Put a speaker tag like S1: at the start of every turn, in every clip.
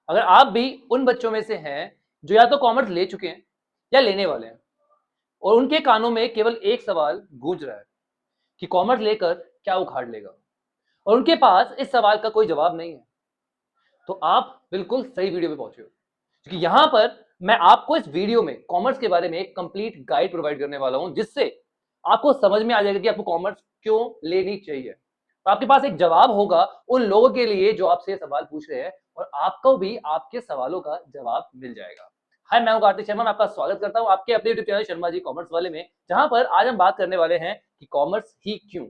S1: अगर आप भी उन बच्चों में से हैं जो या तो कॉमर्स ले चुके हैं या लेने वाले हैं और उनके कानों में केवल एक सवाल गूंज रहा है कि कॉमर्स लेकर क्या उखाड़ लेगा, और उनके पास इस सवाल का कोई जवाब नहीं है, तो आप बिल्कुल सही वीडियो पे पहुंचे हो, क्योंकि यहां पर मैं आपको इस वीडियो में कॉमर्स के बारे में एक कंप्लीट गाइड प्रोवाइड करने वाला हूं, जिससे आपको समझ में आ जाएगा कि आपको कॉमर्स क्यों लेनी चाहिए। तो आपके पास एक जवाब होगा उन लोगों के लिए जो आपसे सवाल पूछ रहे हैं, और आपको भी आपके सवालों का जवाब मिल जाएगा। हाय, मैं हूं कार्तिक शर्मा, मैं आपका स्वागत करता हूं आपके अपने YouTube channel Sharma ji commerce वाले में, जहां पर आज हम बात करने वाले हैं कि कॉमर्स ही क्यों,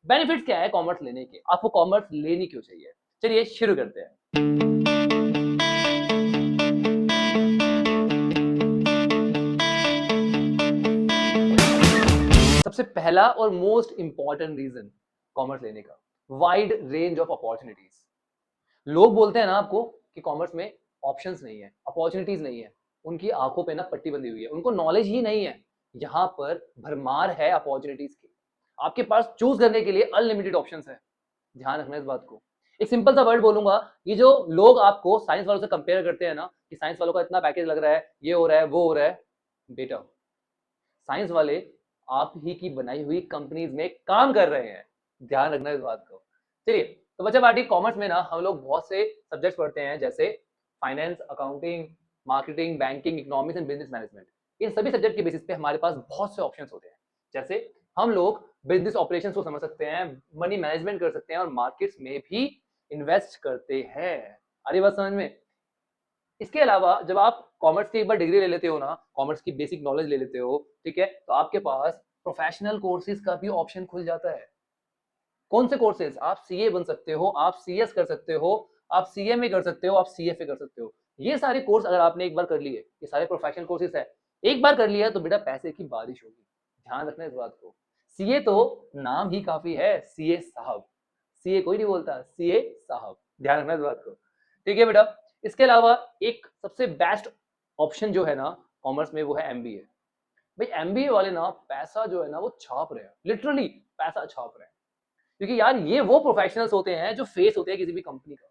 S1: बेनिफिट्स क्या है कॉमर्स लेने के, आपको कॉमर्स लेनी क्यों चाहिए। चलिए शुरू करते हैं। सबसे पहला और मोस्ट इंपॉर्टेंट रीजन कॉमर्स लेने का, वाइड रेंज ऑफ अपॉर्चुनिटीज। लोग बोलते हैं ना आपको कि कॉमर्स में ऑप्शंस नहीं है, अपॉर्चुनिटीज नहीं है, उनकी आंखों पे ना पट्टी बंधी हुई है, उनको नॉलेज ही नहीं है। यहाँ पर भरमार है अपॉर्चुनिटीज की, आपके पास चूज करने के लिए अनलिमिटेड ऑप्शंस है। ध्यान रखना इस बात को। एक सिंपल सा वर्ड बोलूंगा, ये जो लोग आपको साइंस वालों से कंपेयर करते हैं ना कि साइंस वालों का इतना पैकेज लग रहा है, ये हो रहा है, वो हो रहा है, बेटा साइंस वाले आप ही की बनाई हुई कंपनीज में काम कर रहे हैं। ध्यान रखना इस बात को। चलिए, तो बच्चा पार्टी कॉमर्स में ना हम लोग बहुत से सब्जेक्ट्स पढ़ते हैं, जैसे finance, accounting, marketing, banking, economics and business management. इन सभी सब्जेक्ट के बेसिस पे हमारे पास बहुत से ऑप्शंस होते हैं। जैसे हम लोग बिजनेस ऑपरेशंस को समझ सकते हैं, मनी मैनेजमेंट कर सकते हैं, और मार्केट्स में भी इन्वेस्ट करते हैं। अरे बात समझ में। इसके अलावा जब आप कॉमर्स की एक बार डिग्री ले लेते हो ना, कॉमर्स की बेसिक नॉलेज ले लेते हो, ठीक है, तो आपके पास प्रोफेशनल कोर्सेज का भी ऑप्शन खुल जाता है। कौन से कोर्सेज? आप सीए बन सकते हो, आप सीएस कर सकते हो, आप सीएमए कर सकते हो, आप सीएफए कर सकते हो। ये सारे कोर्स अगर आपने एक बार कर लिए, ये सारे प्रोफेशनल कोर्सेज है, एक बार कर लिया तो बेटा पैसे की बारिश होगी। ध्यान रखना इस बात को। सीए तो नाम ही काफी है, सीए साहब। सीए कोई नहीं बोलता, सीए साहब। ध्यान रखना इस बात को। ठीक है बेटा। इसके अलावा एक सबसे बेस्ट ऑप्शन जो है ना कॉमर्स में, वो है एमबीए। भाई एमबीए वाले ना पैसा जो है ना वो छाप रहे हैं, लिटरली पैसा छाप रहे हैं, क्योंकि यार ये वो प्रोफेशनल्स होते हैं जो फेस होते हैं किसी भी कंपनी का,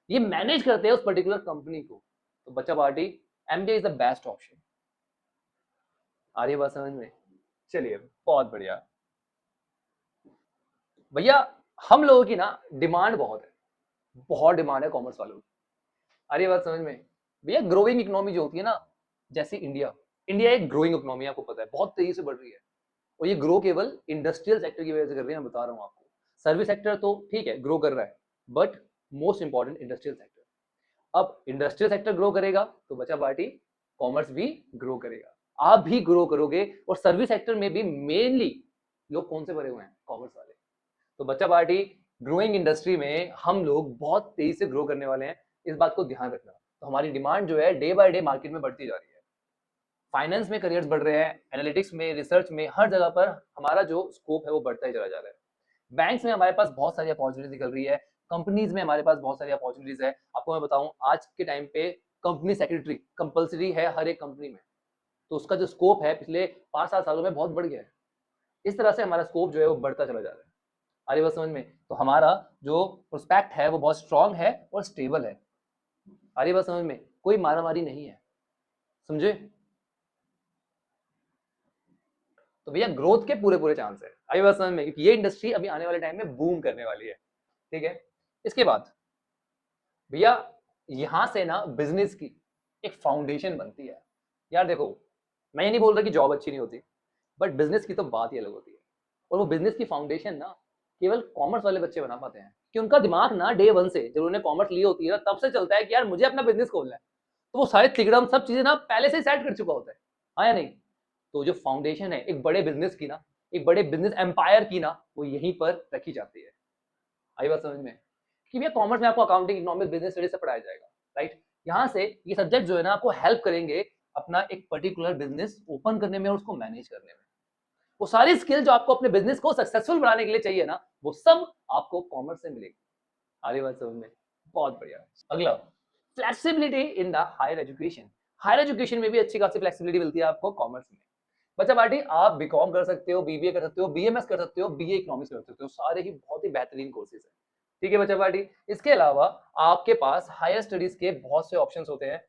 S1: ये मैनेज करते हैं उस पर्टिकुलर कंपनी को। तो बच्चा party, MBA is the best option. आ रही है बात समझ में? चलिए, बहुत बढ़िया भैया। हम लोगों की ना डिमांड बहुत है, बहुत डिमांड है कॉमर्स वालों की। आ रही है बात समझ में? भैया ग्रोइंग इकोनॉमी जो होती है ना, जैसे इंडिया, इंडिया एक ग्रोइंग इकोनॉमी, आपको पता है बहुत तेजी से बढ़ रही है, और ये ग्रो केवल इंडस्ट्रियल सेक्टर की वजह से कर रही है। मैं बता रहा हूँ आपको, सर्विस सेक्टर तो ठीक है ग्रो कर रहा है, but most important industrial sector. अब इंडस्ट्रियल सेक्टर ग्रो करेगा तो बचा पार्टी कॉमर्स भी ग्रो करेगा, आप भी ग्रो करोगे, और सर्विस सेक्टर में भी मेनली लोग कौन से भरे हुए हैं? कॉमर्स वाले। तो बच्चा पार्टी, ग्रोइंग इंडस्ट्री में हम लोग बहुत तेजी से ग्रो करने वाले हैं, इस बात को ध्यान रखना। तो हमारी डिमांड जो है डे बाय डे मार्केट में बढ़ती जा रही है। फाइनेंस में करियर्स बढ़ रहे हैं, एनालिटिक्स में, रिसर्च में, हर जगह पर हमारा जो स्कोप है वो बढ़ता ही चला जा रहा है। बैंक्स में हमारे पास बहुत सारी अपॉर्चुनिटीज निकल रही है, कंपनीज में हमारे पास बहुत सारी अपॉर्चुनिटीज है। आपको मैं बताऊं, आज के टाइम पे कंपनी सेक्रेटरी कंपलसरी है हर एक कंपनी में, तो उसका जो स्कोप है पिछले 5-7 सालों में बहुत बढ़ गया है। इस तरह से हमारा स्कोप जो है वो बढ़ता चला जा रहा है। आ रही बात समझ में? तो हमारा जो प्रोस्पेक्ट है वो बहुत स्ट्रांग है और स्टेबल है। आ रही बात समझ में? कोई मारामारी नहीं है, समझे? तो भैया ग्रोथ के पूरे पूरे चांस है, आई बात समझ में, क्योंकि ये इंडस्ट्री अभी आने वाले टाइम में बूम करने वाली है। ठीक है। इसके बाद भैया यहां से ना बिजनेस की एक फाउंडेशन बनती है। यार देखो, मैं ये नहीं बोल रहा कि जॉब अच्छी नहीं होती, बट बिजनेस की तो बात ही अलग होती है, और वो बिजनेस की फाउंडेशन ना केवल कॉमर्स वाले बच्चे बना पाते हैं, कि उनका दिमाग ना डे वन से, जब उन्होंने कॉमर्स ली होती है ना, तब से चलता है कि यार मुझे अपना बिजनेस खोलना है, तो वो सारे तिगड़म सब चीजें ना पहले से ही सेट कर चुका होता है। हाँ या नहीं? तो जो फाउंडेशन है एक बड़े बिजनेस की ना, एक बड़े बिजनेस एम्पायर की ना, वो यहीं पर रखी जाती है। आई बात समझ में? कि भैया कॉमर्स में आपको अकाउंटिंग, इकोनॉमिक्स, बिजनेस स्टडीज से पढ़ाया जाएगा, राइट? यहाँ से ये सब्जेक्ट जो है ना आपको हेल्प करेंगे अपना एक पर्टिकुलर बिजनेस ओपन करने में और उसको मैनेज करने में। वो सारी स्किल जो आपको अपने बिजनेस को सक्सेसफुल बनाने के लिए चाहिए ना, वो सब आपको कॉमर्स से मिलेगी। आ रही बात समझ में? बहुत बढ़िया। अगला, flexibility in the higher education. Higher education में भी अच्छी खासी फ्लेक्सिबिलिटी मिलती है आपको कॉमर्स में। बच्चा पार्टी, आप बीकॉम कर सकते हो, बीबीए कर सकते हो, बीएमएस कर सकते हो, बीए इकोनॉमिक्स कर सकते हो, सारे ही बहुत ही बेहतरीन कोर्सेज हैं। ठीक है बच्चा पार्टी। इसके अलावा आपके पास हायर स्टडीज के बहुत से ऑप्शंस होते हैं,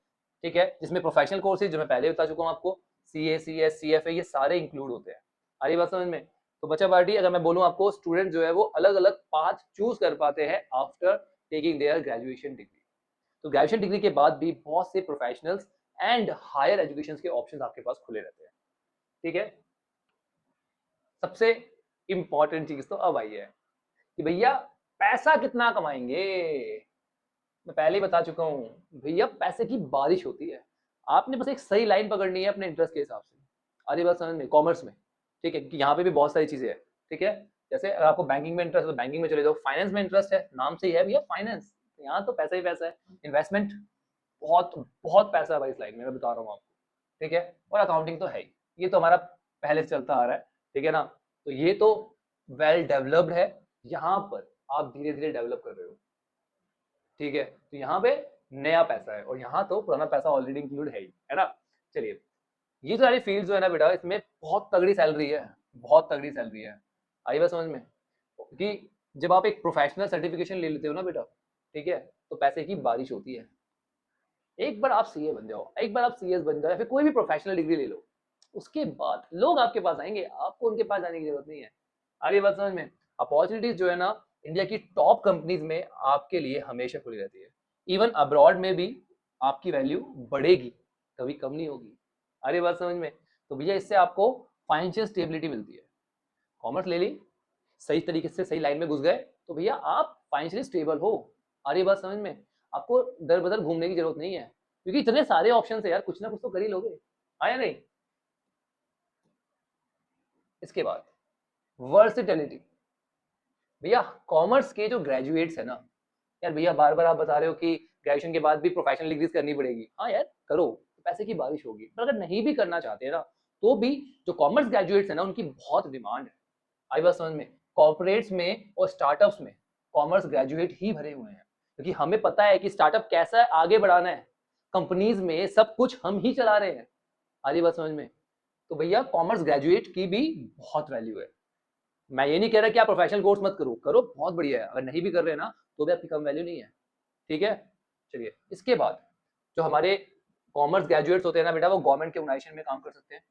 S1: ठीक है, जिसमें प्रोफेशनल कोर्सेज जो मैं पहले बता चुका हूँ आपको, CA, CS, CFA, ये सारे इंक्लूड होते हैं। आ रही बात समझ में? तो बच्चा पार्टी अगर मैं बोलूँ आपको, स्टूडेंट जो है वो अलग अलग पाथ चूज कर पाते हैं after taking their graduation degree. तो ग्रेजुएशन डिग्री के बाद भी बहुत से प्रोफेशनल्स एंड हायर एजुकेशन के ऑप्शन आपके पास खुले रहते हैं, ठीक है। सबसे इंपॉर्टेंट चीज तो अब आई है कि भैया पैसा कितना कमाएंगे। मैं पहले ही बता चुका हूँ भैया, पैसे की बारिश होती है। आपने बस एक सही लाइन पकड़नी है अपने इंटरेस्ट के हिसाब से। आधी बात समझ में? कॉमर्स में, ठीक है, यहाँ पे भी बहुत सारी चीजें हैं, ठीक है। जैसे अगर आपको बैंकिंग में इंटरेस्ट है तो बैंकिंग में चले जाओ, फाइनेंस में इंटरेस्ट है, नाम से ही है भैया फाइनेंस, यहाँ तो पैसा ही पैसा है। इन्वेस्टमेंट, बहुत बहुत पैसा है भाई इस लाइन में, मैं बता रहा हूँ आपको, ठीक है। और अकाउंटिंग तो है ही, ये तो हमारा पहले से चलता आ रहा है, ठीक है ना। तो ये तो वेल डेवलप्ड है, यहाँ पर आप धीरे धीरे डेवलप कर रहे हो, ठीक है। तो यहाँ पे नया पैसा है और यहाँ तो पुराना पैसा ऑलरेडी इंक्लूड है ही, है ना। चलिए, ये तो सारी फील्ड जो है ना बेटा, इसमें बहुत तगड़ी सैलरी है, बहुत तगड़ी सैलरी है। आई बात समझ में? कि जब आप एक प्रोफेशनल सर्टिफिकेशन ले लेते हो ना बेटा, ठीक है, तो पैसे की बारिश होती है। एक बार आप सीए बन जाओ, एक बार आप सीएस बन जाओ, या फिर कोई भी प्रोफेशनल डिग्री ले लो, उसके बाद लोग आपके पास आएंगे, आपको उनके पास जाने की जरूरत नहीं है। आगे बात समझ में? अपॉर्चुनिटीज जो है ना, इंडिया की टॉप कंपनीज में आपके लिए हमेशा खुली रहती है। इवन अब्रॉड में भी आपकी वैल्यू बढ़ेगी, कभी कम नहीं होगी। अरे बात समझ में? तो भैया इससे आपको फाइनेंशियल स्टेबिलिटी मिलती है। कॉमर्स ले ली, सही तरीके से सही लाइन में घुस गए, तो भैया आप फाइनेंशियली स्टेबल हो। आ रही बात समझ में? आपको दर बदर घूमने की जरूरत नहीं है, क्योंकि इतने सारे ऑप्शन है यार, कुछ ना कुछ तो कर ही लोगे, आया नहीं। इसके बाद वर्सिटिलिटी, भैया कॉमर्स के जो ग्रेजुएट्स है ना, यार भैया बार बार आप बता रहे हो कि ग्रेजुएशन के बाद भी प्रोफेशनल डिग्रीज करनी पड़ेगी, हाँ यार करो, तो पैसे की बारिश होगी। पर अगर नहीं भी करना चाहते हैं ना, तो भी जो कॉमर्स ग्रेजुएट्स है ना, उनकी बहुत डिमांड है। आई बात समझ में? कॉर्पोरेट्स में और स्टार्टअप्स में कॉमर्स ग्रेजुएट ही भरे हुए हैं, क्योंकि हमें पता है कि स्टार्टअप कैसा आगे बढ़ाना है। कंपनीज में सब कुछ हम ही चला रहे हैं। आधी बात समझ में? तो भैया कॉमर्स ग्रेजुएट की भी बहुत वैल्यू है। मैं ये नहीं कह रहा कि आप प्रोफेशनल कोर्स मत करो, करो बहुत बढ़िया है, अगर नहीं भी कर रहे ना तो भी आपकी कम वैल्यू नहीं है, ठीक है। चलिए, इसके बाद जो हमारे कॉमर्स ग्रेजुएट्स होते हैं ना बेटा, वो गवर्नमेंट के ऑर्गेनाइजेशन में काम कर सकते हैं,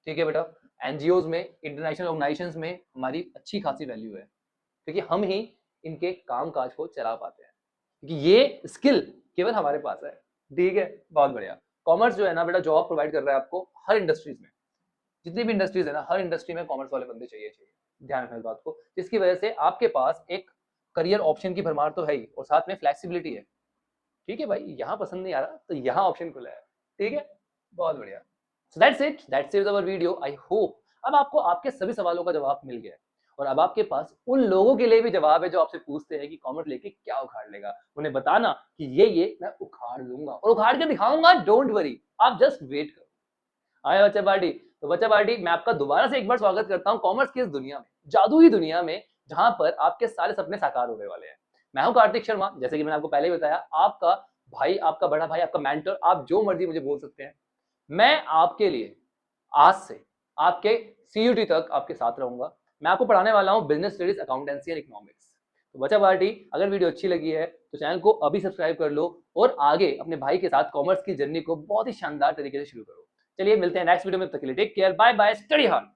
S1: ठीक है बेटा। एनजीओज में, इंटरनेशनल ऑर्गेनाइजेशंस में हमारी अच्छी खासी वैल्यू है, क्योंकि हम ही इनके काम काज को चला पाते हैं, क्योंकि ये स्किल केवल हमारे पास है, ठीक है। बहुत बढ़िया। कॉमर्स जो है ना बेटा, जॉब प्रोवाइड कर रहा है आपको हर इंडस्ट्रीज में, जितनी भी इंडस्ट्रीज है ना, हर इंडस्ट्री में कॉमर्स वाले बंदे चाहिए, ध्यान रखना इस बात को, जिसकी वजह से आपके पास एक करियर ऑप्शन की भरमार तो है ही, और साथ में फ्लेक्सिबिलिटी है, ठीक है भाई। यहाँ पसंद नहीं आ रहा तो यहाँ ऑप्शन खुला है, ठीक है। बहुत बढ़िया। So that's it our video. I hope अब आपको आपके सभी सवालों का जवाब मिल गया है, और अब आपके पास उन लोगों के लिए भी जवाब है जो आपसे पूछते हैं कि कॉमर्स लेके क्या उखाड़ लेगा। उन्हें बताना कि ये मैं उखाड़ लूंगा और उखाड़ के दिखाऊंगा, डोंट वरी, आप जस्ट वेट करो। आए बच्चा पार्टी। तो बच्चा पार्टी, मैं आपका दोबारा से एक बार स्वागत करता हूँ कॉमर्स की इस दुनिया में, जादुई दुनिया में, जहां पर आपके सारे सपने साकार होने वाले हैं। मैं हूं कार्तिक शर्मा, जैसे कि मैंने आपको पहले ही बताया, आपका भाई, आपका बड़ा भाई, आपका मेंटर, आप जो मर्जी मुझे बोल सकते हैं। मैं आपके लिए आज से आपके CUT तक आपके साथ रहूंगा। मैं आपको पढ़ाने वाला हूं business studies, accountancy and economics. तो बच्चा पार्टी, अगर वीडियो अच्छी लगी है तो चैनल को अभी सब्सक्राइब कर लो, और आगे अपने भाई के साथ कॉमर्स की जर्नी को बहुत ही शानदार तरीके से शुरू करो। चलिए मिलते हैं नेक्स्ट वीडियो में, तब तक के लिए take care, bye bye, study hard.